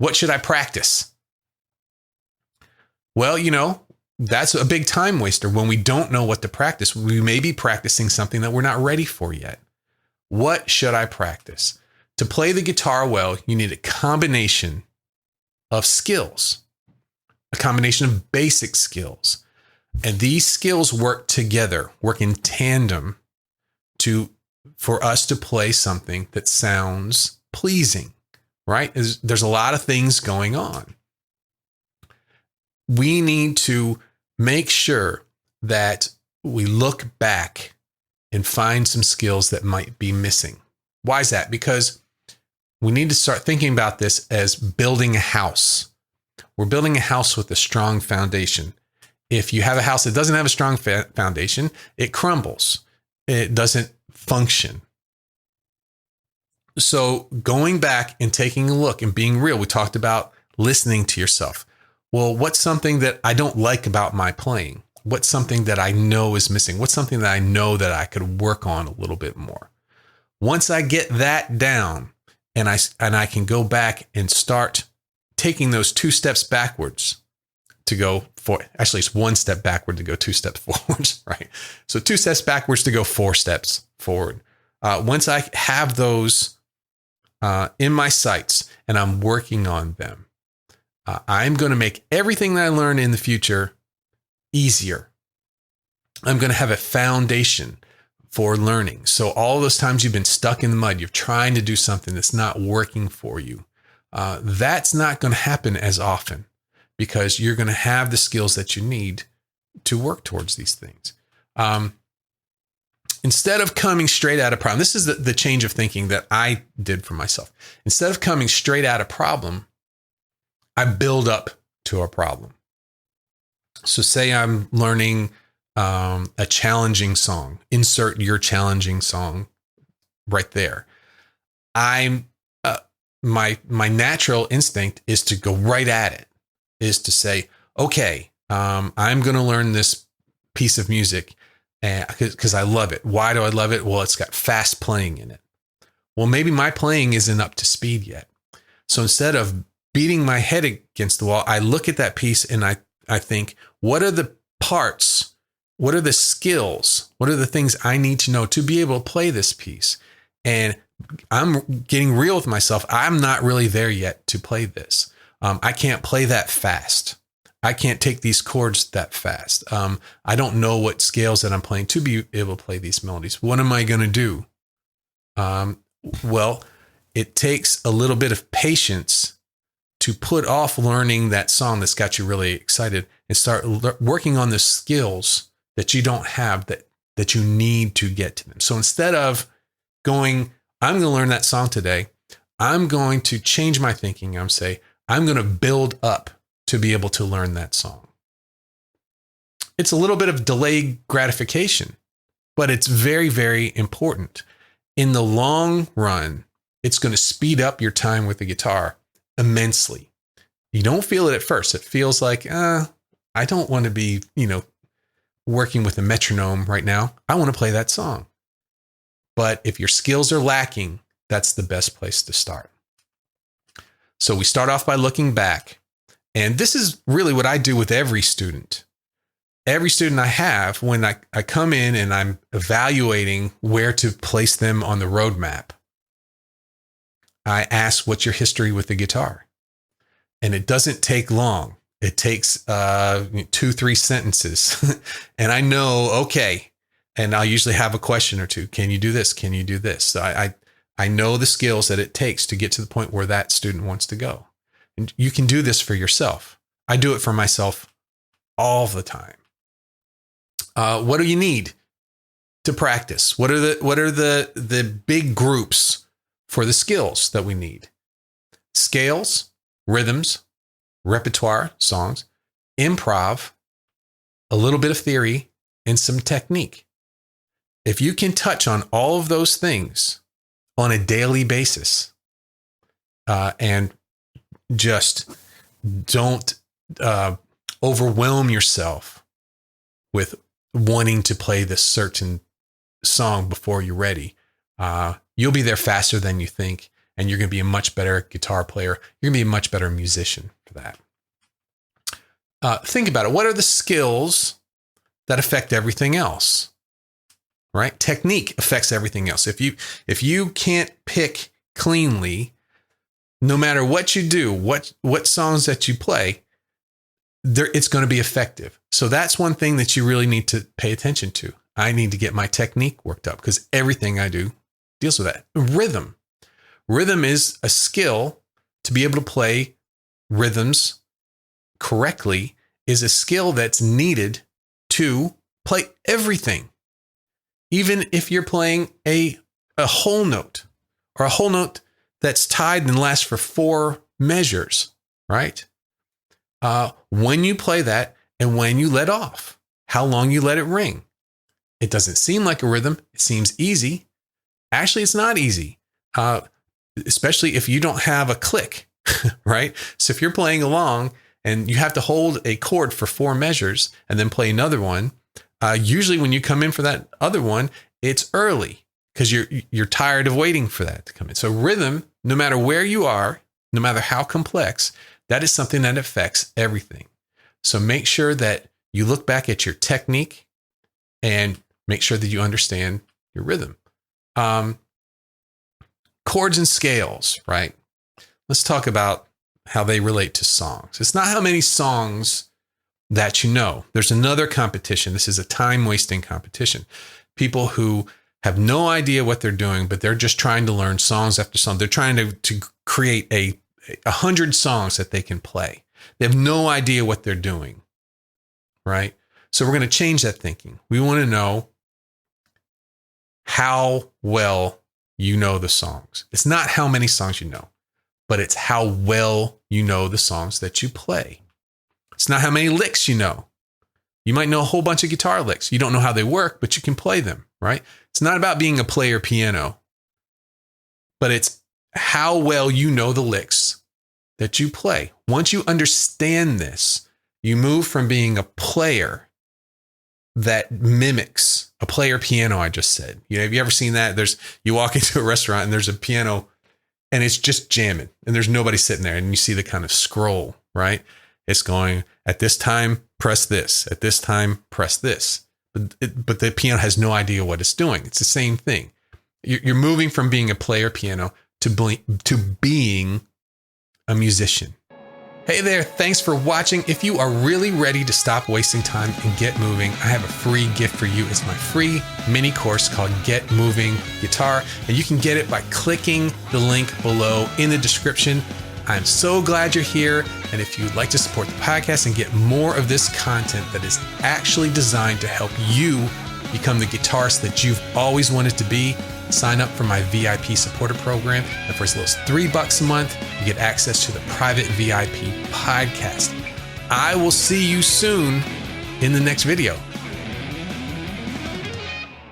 What should I practice? Well, that's a big time waster. When we don't know what to practice, we may be practicing something that we're not ready for yet. What should I practice? To play the guitar well, you need a combination of skills, a combination of basic skills. And these skills work together, work in tandem for us to play something that sounds pleasing, right? There's a lot of things going on. We need to make sure that we look back and find some skills that might be missing. Why is that? Because we need to start thinking about this as building a house. We're building a house with a strong foundation. If you have a house that doesn't have a strong foundation, it crumbles. It doesn't function. So going back and taking a look and being real, we talked about listening to yourself. Well, what's something that I don't like about my playing? What's something that I know is missing? What's something that I know that I could work on a little bit more? Once I get that down and I can go back and start taking those 2 steps backwards to go for, actually it's 1 step backward to go 2 steps forwards, right? So 2 steps backwards to go 4 steps forward. Once I have those in my sights and I'm working on them, I'm going to make everything that I learn in the future easier. I'm going to have a foundation for learning. So all those times you've been stuck in the mud, you're trying to do something that's not working for you. That's not going to happen as often because you're going to have the skills that you need to work towards these things. Instead of coming straight out of problem, this is the change of thinking that I did for myself. Instead of coming straight out of problem, I build up to a problem. So say I'm learning a challenging song. Insert your challenging song right there. My natural instinct is to go right at it, is to say, okay, I'm going to learn this piece of music because I love it. Why do I love it? Well, it's got fast playing in it. Well, maybe my playing isn't up to speed yet. So instead of beating my head against the wall, I look at that piece and I think, what are the parts? What are the skills? What are the things I need to know to be able to play this piece? And I'm getting real with myself. I'm not really there yet to play this. I can't play that fast. I can't take these chords that fast. I don't know what scales that I'm playing to be able to play these melodies. What am I going to do? Well, it takes a little bit of patience to put off learning that song that's got you really excited and start working on the skills that you don't have that you need to get to them. So instead of going, I'm going to learn that song today, I'm going to change my thinking. I'm going to build up to be able to learn that song. It's a little bit of delayed gratification, but it's very, very important. In the long run, it's going to speed up your time with the guitar immensely. You don't feel it at first. It feels like, I don't want to be, working with a metronome right now. I want to play that song. But if your skills are lacking, that's the best place to start. So we start off by looking back. And this is really what I do with every student. Every student I have, when I come in and I'm evaluating where to place them on the roadmap, I ask, what's your history with the guitar? And it doesn't take long. It takes 2-3 sentences. And I know, okay. And I'll usually have a question or two. Can you do this? Can you do this? So I know the skills that it takes to get to the point where that student wants to go. And you can do this for yourself. I do it for myself all the time. What do you need to practice? What are the big groups for the skills that we need? Scales, rhythms, repertoire, songs, improv, a little bit of theory, and some technique. If you can touch on all of those things on a daily basis, and just don't overwhelm yourself with wanting to play this certain song before you're ready, you'll be there faster than you think. and you're going to be a much better guitar player. You're going to be a much better musician for that. Think about it. What are the skills that affect everything else? Right? Technique affects everything else. If you can't pick cleanly, no matter what you do, what songs that you play, it's going to be effective. So that's one thing that you really need to pay attention to. I need to get my technique worked up because everything I do deals with that. Rhythm. Rhythm is a skill. To be able to play rhythms correctly is a skill that's needed to play everything. Even if you're playing a whole note or a whole note that's tied and lasts for 4 measures, right? When you play that and when you let off, how long you let it ring. It doesn't seem like a rhythm. It seems easy. Actually, it's not easy, especially if you don't have a click, right? So if you're playing along and you have to hold a chord for 4 measures and then play another one, usually when you come in for that other one, it's early because you're tired of waiting for that to come in. So rhythm, no matter where you are, no matter how complex, that is something that affects everything. So make sure that you look back at your technique and make sure that you understand your rhythm. Chords and scales, right? Let's talk about how they relate to songs. It's not how many songs that you know. There's another competition. This is a time-wasting competition. People who have no idea what they're doing, but they're just trying to learn songs after song. They're trying to create 100 songs that they can play. They have no idea what they're doing, right? So we're going to change that thinking. We want to know how well you know the songs. It's not how many songs you know, but it's how well you know the songs that you play. It's not how many licks you know. You might know a whole bunch of guitar licks. You don't know how they work, but you can play them, right? It's not about being a player piano, but it's how well you know the licks that you play. Once you understand this, you move from being a player that mimics a player piano, I just said. Have you ever seen that? You walk into a restaurant and there's a piano and it's just jamming and there's nobody sitting there and you see the kind of scroll, right? It's going, at this time, press this. At this time, press this. But the piano has no idea what it's doing. It's the same thing. You're moving from being a player piano to being a musician. Hey there, thanks for watching. If you are really ready to stop wasting time and get moving, I have a free gift for you. It's my free mini course called Get Moving Guitar, and you can get it by clicking the link below in the description. I'm so glad you're here, and if you'd like to support the podcast and get more of this content that is actually designed to help you become the guitarist that you've always wanted to be, sign up for my VIP supporter program. And for as little as $3 a month, you get access to the private VIP podcast. I will see you soon in the next video.